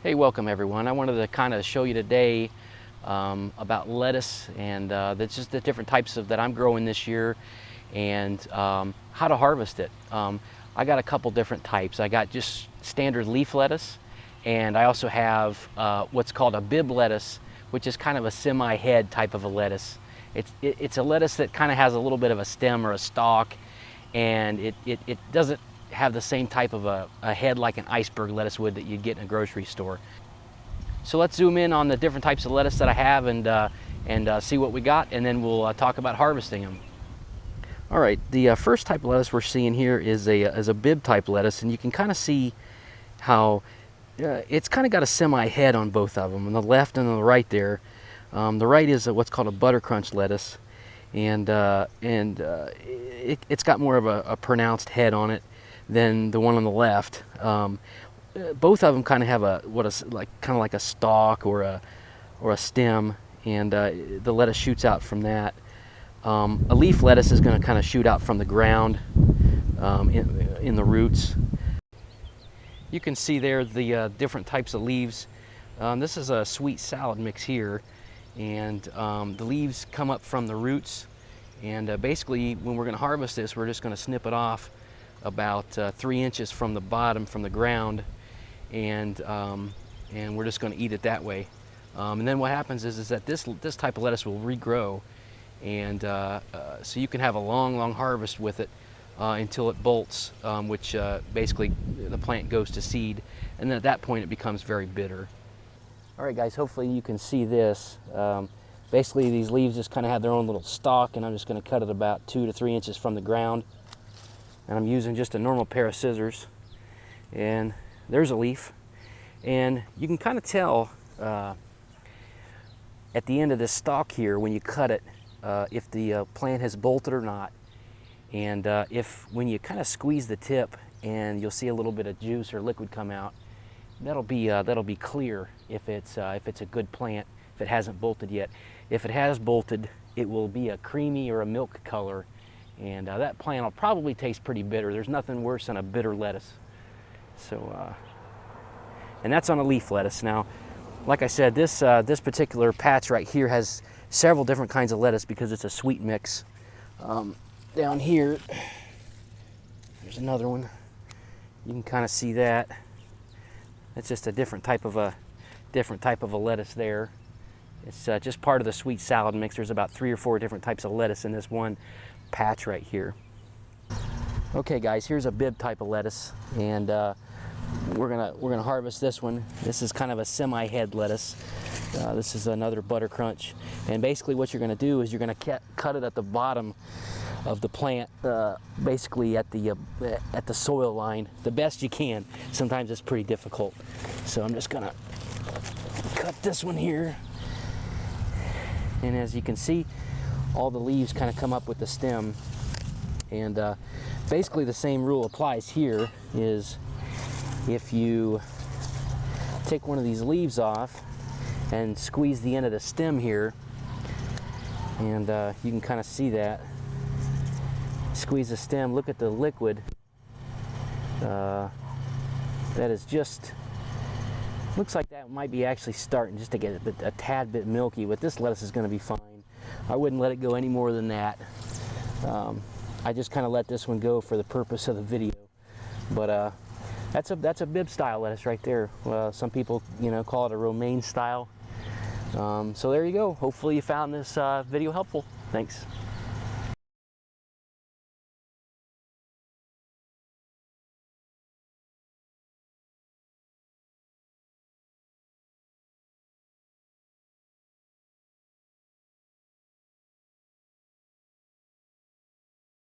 Hey, welcome everyone. I wanted to kind of show you today about lettuce and that's just the different types of that I'm growing this year and how to harvest it. I got a couple different types. I got just standard leaf lettuce, and I also have what's called a Bib lettuce, which is kind of a semi-head type of a lettuce. It's a lettuce that kind of has a little bit of a stem or a stalk, and it doesn't have the same type of a head like an iceberg lettuce would that you'd get in a grocery store. So let's zoom in on the different types of lettuce that I have and see what we got, and then we'll talk about harvesting them. All right, the first type of lettuce we're seeing here is a Bib type lettuce, and you can kind of see how it's kind of got a semi head on both of them, on the left and on the right there. The right is what's called a butter crunch lettuce, and it's got more of a pronounced head on it than the one on the left. Both of them kind of have kind of like a stalk or a stem, and the lettuce shoots out from that. A leaf lettuce is going to kind of shoot out from the ground in the roots. You can see there the different types of leaves. This is a sweet salad mix here, and the leaves come up from the roots, and basically when we're going to harvest this, we're just going to snip it off about 3 inches from the bottom, from the ground, and we're just going to eat it that way. And then what happens is that this type of lettuce will regrow, and so you can have a long harvest with it until it bolts, which basically the plant goes to seed, and then at that point it becomes very bitter. All right, guys, hopefully you can see this. Basically these leaves just kind of have their own little stalk, and I'm just going to cut it about 2 to 3 inches from the ground. And I'm using just a normal pair of scissors, and there's a leaf, and you can kind of tell at the end of this stalk here when you cut it if the plant has bolted or not, and if when you kind of squeeze the tip and you'll see a little bit of juice or liquid come out, that'll be clear if it's a good plant, if it hasn't bolted yet. If it has bolted, it will be a creamy or a milk color, and that plant will probably taste pretty bitter. There's nothing worse than a bitter lettuce. So, and that's on a leaf lettuce. Now, like I said, this particular patch right here has several different kinds of lettuce because it's a sweet mix. Down here, there's another one. You can kind of see that. That's just a different type of a lettuce there. It's just part of the sweet salad mix. There's about 3 or 4 different types of lettuce in this one patch right here. Okay, guys, here's a Bib type of lettuce, and we're gonna harvest this one. This is kind of a semi-head lettuce. This is another butter crunch, and basically what you're gonna do is you're gonna cut it at the bottom of the plant, basically at the soil line, the best you can. Sometimes it's pretty difficult, so I'm just gonna cut this one here, and as you can see, all the leaves kind of come up with the stem, and basically the same rule applies here. Is if you take one of these leaves off and squeeze the end of the stem here, and you can kind of see that. Squeeze the stem, look at the liquid. That is just, looks like that might be actually starting just to get a tad bit milky, but this lettuce is going to be fine. I wouldn't let it go any more than that. I just kind of let this one go for the purpose of the video. But that's a Bib style lettuce right there. Some people, call it a romaine style. So there you go. Hopefully you found this video helpful. Thanks.